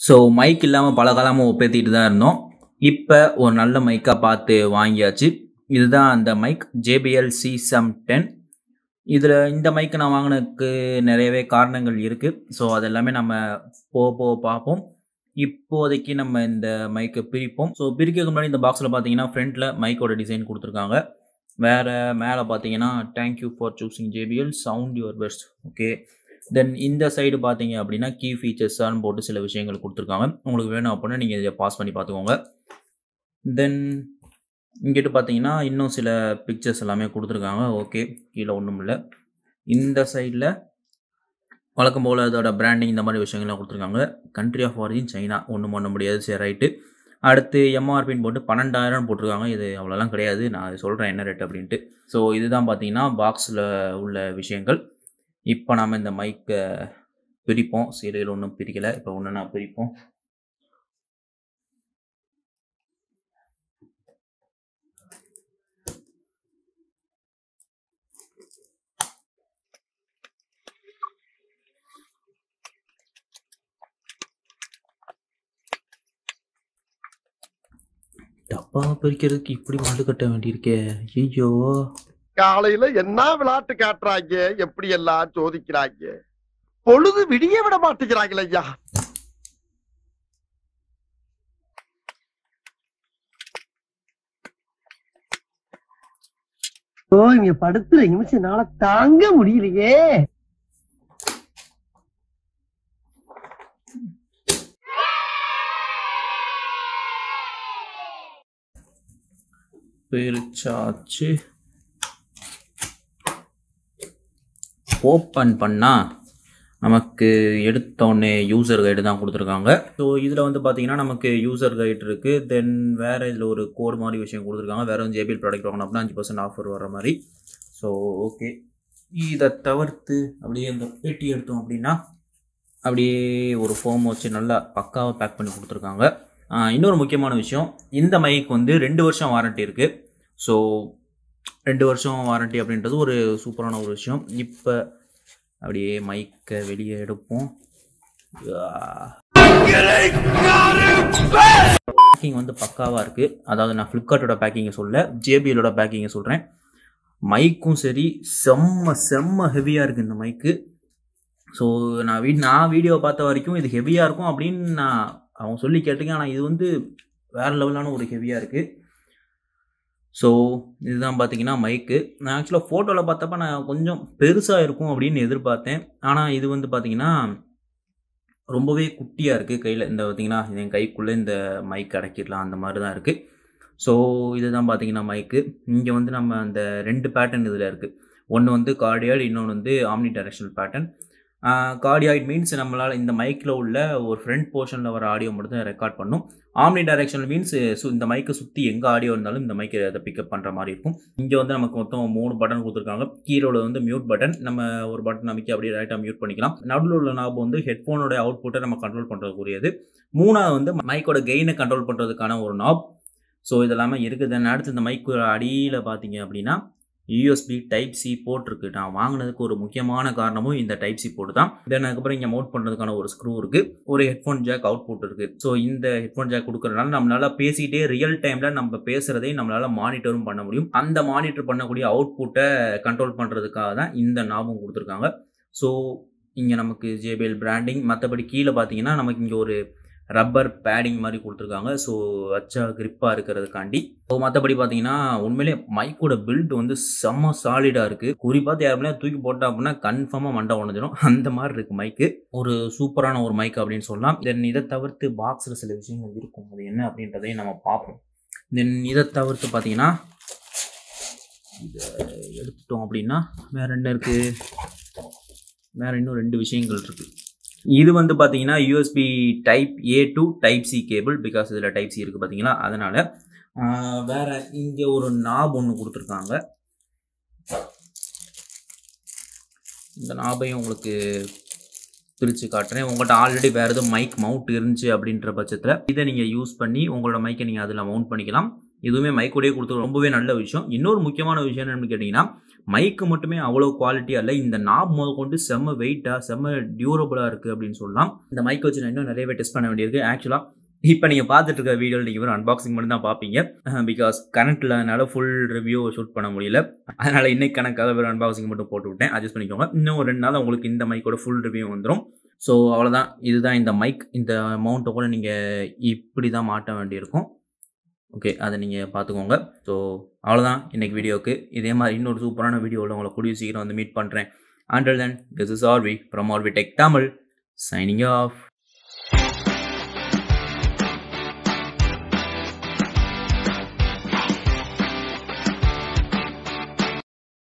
So mic இல்லாமல் பல காலமாக ஒப்பேற்றிட்டு தான் இருந்தோம். இப்போ ஒரு நல்ல மைக்காக பார்த்து வாங்கியாச்சு. இதுதான் அந்த மைக் JBL CSUM 10. இதில் இந்த மைக்கை நான் வாங்கினதுக்கு நிறையவே காரணங்கள் இருக்குது. ஸோ அது எல்லாமே நம்ம போக பார்ப்போம். இப்போதைக்கு நம்ம இந்த மைக்கை பிரிப்போம். ஸோ பிரிக்கிறதுக்கு முன்னாடி இந்த பாக்ஸில் பார்த்தீங்கன்னா ஃப்ரண்ட்டில் மைக்கோட டிசைன் கொடுத்துருக்காங்க. வேறு மேலே பார்த்தீங்கன்னா thank you for choosing JBL sound your best. Okay, then இந்த சைடு பார்த்தீங்க அப்படின்னா கீ ஃபீச்சர்ஸான்னு போட்டு சில விஷயங்கள் கொடுத்துருக்காங்க. உங்களுக்கு வேணும் அப்படின்னா நீங்கள் இதை பாஸ் பண்ணி பார்த்துக்கோங்க. தென் இங்கிட்டு பார்த்தீங்கன்னா இன்னும் சில பிக்சர்ஸ் எல்லாமே கொடுத்துருக்காங்க. ஓகே, கீழே ஒன்றும் இல்லை. இந்த சைடில் வழக்கம் போல் அதோட பிராண்டிங் இந்த மாதிரி விஷயங்கள்லாம் கொடுத்துருக்காங்க. கண்ட்ரி ஆஃப் ஆரிஜின் சைனா, ஒன்றும் பண்ண முடியாது. சரி, ரைட்டு. அடுத்து MRPன்னு போட்டு 12,000 போட்டிருக்காங்க. இது அவ்வளோலாம் கிடையாது, நான் சொல்கிறேன் என்ன ரேட் அப்படின்ட்டு. ஸோ இதுதான் பார்த்தீங்கன்னா பாக்ஸில் உள்ள விஷயங்கள். இப்போ நாம் இந்த மைக்கை பிரிப்போம். சீரியல் ஒன்றும் பிரிக்கலை, இப்போ ஒன்று நான் பிரிப்போம். டப்பா பிரிக்கிறதுக்கு இப்படி மல்லு கட்ட வேண்டியிருக்கே. ஐயோ, காலையில என்ன விளையாட்டு காட்டுறாங்க, எப்படி எல்லாம் சோதிக்கிறாங்க. பொழுது விடிய விட மாட்டேங்கிறாங்களே ஐயா. இங்க படுத்துற நிமிஷம்னால தாங்க முடியலையே. பிரிச்சாச்சு. ஓப்பன் பண்ணால் நமக்கு எடுத்தோடனே யூசர் கைடு தான் கொடுத்துருக்காங்க. ஸோ இதில் வந்து பார்த்தீங்கன்னா நமக்கு யூசர் கைடு இருக்குது. தென் வேறு இதில் ஒரு கோட் மாதிரி விஷயம் கொடுத்துருக்காங்க. வேறு வந்து JBL ப்ராடக்ட் வாங்கணும் அப்படின்னா 5% ஆஃபர் வர மாதிரி. ஸோ ஓகே, இதை தவிர்த்து அப்படியே இந்த பெட்டி எடுத்தோம் அப்படின்னா அப்படியே ஒரு ஃபோம் வச்சு நல்லா பக்காவாக பேக் பண்ணி கொடுத்துருக்காங்க. இன்னொரு முக்கியமான விஷயம், இந்த மைக் வந்து 2 வருஷம் வாரண்ட்டி இருக்குது. ஸோ 2 வருஷம் வாரண்ட்டி அப்படின்றது ஒரு சூப்பரான ஒரு விஷயம். இப்போ அப்படியே மைக்கை வெளியே எடுப்போம். பேக்கிங் வந்து பக்காவாக இருக்குது. அதாவது நான் ஃப்ளிப்கார்ட்டோட பேக்கிங்கை சொல்ல, JBLோட பேக்கிங்கை சொல்கிறேன். மைக்கும் சரி செம்ம ஹெவியாக இருக்குது இந்த மைக்கு. ஸோ நான் வீடியோ பார்த்த வரைக்கும் இது ஹெவியாக இருக்கும் அப்படின்னு நான் அவங்க சொல்லி கேட்டிருக்கேன். ஆனால் இது வந்து வேறு லெவலான ஒரு ஹெவியாக இருக்குது. ஸோ இதுதான் பார்த்தீங்கன்னா மைக்கு. நான் ஆக்சுவலாக ஃபோட்டோவில் பார்த்தப்ப நான் கொஞ்சம் பெருசாக இருக்கும் அப்படின்னு எதிர்பார்த்தேன். ஆனால் இது வந்து பார்த்தீங்கன்னா ரொம்பவே குட்டியாக இருக்குது. கையில் இந்த பார்த்தீங்கன்னா என் கைக்குள்ளே இந்த மைக் அடக்கிடலாம் அந்த மாதிரி தான் இருக்குது. ஸோ இதுதான் பார்த்தீங்கன்னா மைக்கு. இங்கே வந்து நம்ம அந்த 2 பேட்டர்ன் இதில் இருக்குது. ஒன்று வந்து கார்டியாய்டு, இன்னொன்று வந்து omni directional pattern. Cardioid means நம்மளால் இந்த மைக்கில் உள்ள ஒரு ஃப்ரண்ட் போர்ஷனில் வர ஆடியோ மட்டும் தான் ரெக்கார்ட் பண்ணும். ஆம்னி டைரக்ஷனல் மீன்ஸ் இந்த மைக்கை சுற்றி எங்கே ஆடியோ இருந்தாலும் இந்த மைக்கை அதை பிக்கப் பண்ணுற மாதிரி இருக்கும். இங்கே வந்து நமக்கு மொத்தம் 3 பட்டன் கொடுத்துருக்காங்க. கீழே வந்து மியூட் பட்டன், நம்ம ஒரு பட்டன் அமைக்க அப்படியே ரைட்டாக மியூட் பண்ணிக்கலாம். நடுவில் உள்ள நாப் வந்து ஹெட்ஃபோனோட அவுட்புட்டை நம்ம கண்ட்ரோல் பண்ணுறதுக்குரியது. 3வது வந்து மைக்கோட கெயினை கண்ட்ரோல் பண்ணுறதுக்கான ஒரு நாப். ஸோ இதெல்லாமே இருக்குது. தென் அடுத்து இந்த மைக்கு அடியில் பார்த்தீங்க அப்படின்னா USB Type-C போர்ட் இருக்குது. நான் வாங்கினதுக்கு ஒரு முக்கியமான காரணமும் இந்த Type-C போர்ட் தான். தென் அதுக்கப்புறம் இங்கே மவுண்ட் பண்ணுறதுக்கான ஒரு ஸ்க்ரூ இருக்குது. ஒரு ஹெட்ஃபோன் ஜாக் அவுட்புட் இருக்குது. ஸோ இந்த ஹெட்ஃபோன் ஜாக் கொடுக்கறதுனால நம்மளால் பேசிகிட்டே ரியல் டைமில் நம்ம பேசுகிறதையும் நம்மளால் மானிட்டரும் பண்ண முடியும். அந்த மானிட்டர் பண்ணக்கூடிய அவுட்புட்டை கண்ட்ரோல் பண்ணுறதுக்காக தான் இந்த நாபும் கொடுத்துருக்காங்க. ஸோ இங்கே நமக்கு JBL பிராண்டிங். மற்றபடி கீழே பார்த்தீங்கன்னா நமக்கு இங்கே ஒரு ரப்பர் பேடிங் மாதிரி கொடுத்துருக்காங்க. ஸோ வச்சா கிரிப்பாக இருக்கிறதுக்காண்டி. ஸோ மற்றபடி பார்த்தீங்கன்னா உண்மையிலே மைக்கோட பில்ட் வந்து செம்ம சாலிடாக இருக்குது. குறிப்பாக யாருமே தூக்கி போட்டா அப்படின்னா கன்ஃபார்மாக மண்டை உடஞ்சிடும், அந்த மாதிரி இருக்குது மைக்கு. ஒரு சூப்பரான ஒரு மைக் அப்படின்னு சொல்லலாம். தென் இதை தவிர்த்து பாக்ஸில் சில விஷயங்கள் இருக்கும், அது என்ன அப்படின்றதையும் நம்ம பார்ப்போம். தென் இதை தவிர்த்து பார்த்தீங்கன்னா இதை எடுத்துட்டோம் அப்படின்னா வேறு என்ன இருக்குது, வேறு இன்னும் 2 விஷயங்கள் இருக்குது. இது வந்து பார்த்தீங்கன்னா USB Type-A to Type-C cable. Because இதில் Type-C இருக்குது பார்த்தீங்களா, அதனால். வேறு இங்கே ஒரு நாப் ஒன்று கொடுத்துருக்காங்க. இந்த நாபையும் உங்களுக்கு பிரித்து காட்டுறேன். உங்கள்கிட்ட ஆல்ரெடி வேறு எதுவும் மைக் மவுண்ட் இருந்துச்சு அப்படின்ற பட்சத்தில் இதை நீங்கள் யூஸ் பண்ணி உங்களோட மைக்கை நீங்கள் அதில் மவுண்ட் பண்ணிக்கலாம். இதுவுமே மைக்கோடையே கொடுத்து ரொம்பவே நல்ல விஷயம். இன்னொரு முக்கியமான விஷயம் என்னன்னு கேட்டிங்கன்னா, மைக்கு மட்டுமே அவ்வளோ குவாலிட்டியாக இல்லை, இந்த நாப் முதல் கொண்டு செம்ம வெயிட்டாக செம்ம டியூரபுளாக இருக்குது அப்படின்னு சொல்லலாம். இந்த மைக் வச்சு நான் இன்னும் நிறையவே டெஸ்ட் பண்ண வேண்டியிருக்கு. ஆக்சுவலாக இப்போ நீங்கள் பார்த்துட்டு இருக்க வீடியோவில் நீங்கள் வெறும் அன்பாக்சிங் மட்டும் தான் பார்ப்பீங்க. பிகாஸ் கரண்ட் இல்லாதனால ஃபுல் ரிவ்யூ ஷூட் பண்ண முடியல. அதனால் இன்னைக்கு கணக்காக வெறும் அன்பாக்சிங் மட்டும் போட்டு விட்டேன். அட்ஜஸ்ட் பண்ணிக்கோங்க. இன்னும் ஒரு 2 நாள் உங்களுக்கு இந்த மைக்கோட ஃபுல் ரிவ்யூ வந்துடும். ஸோ அவ்வளோதான், இதுதான் இந்த மைக். இந்த மவுண்ட்டை கூட நீங்கள் இப்படி தான் மாட்ட வேண்டியிருக்கும். ஓகே, அதை நீங்கள் பார்த்துக்கோங்க. ஸோ அவ்வளோதான் இன்றைக்கி வீடியோவுக்கு. இதே மாதிரி இன்னொரு சூப்பரான வீடியோவில் உங்களை கூடிய சீக்கிரம் வந்து மீட் பண்ணுறேன். Until then, this is Orvi from Orvi Tech Tamil, signing off.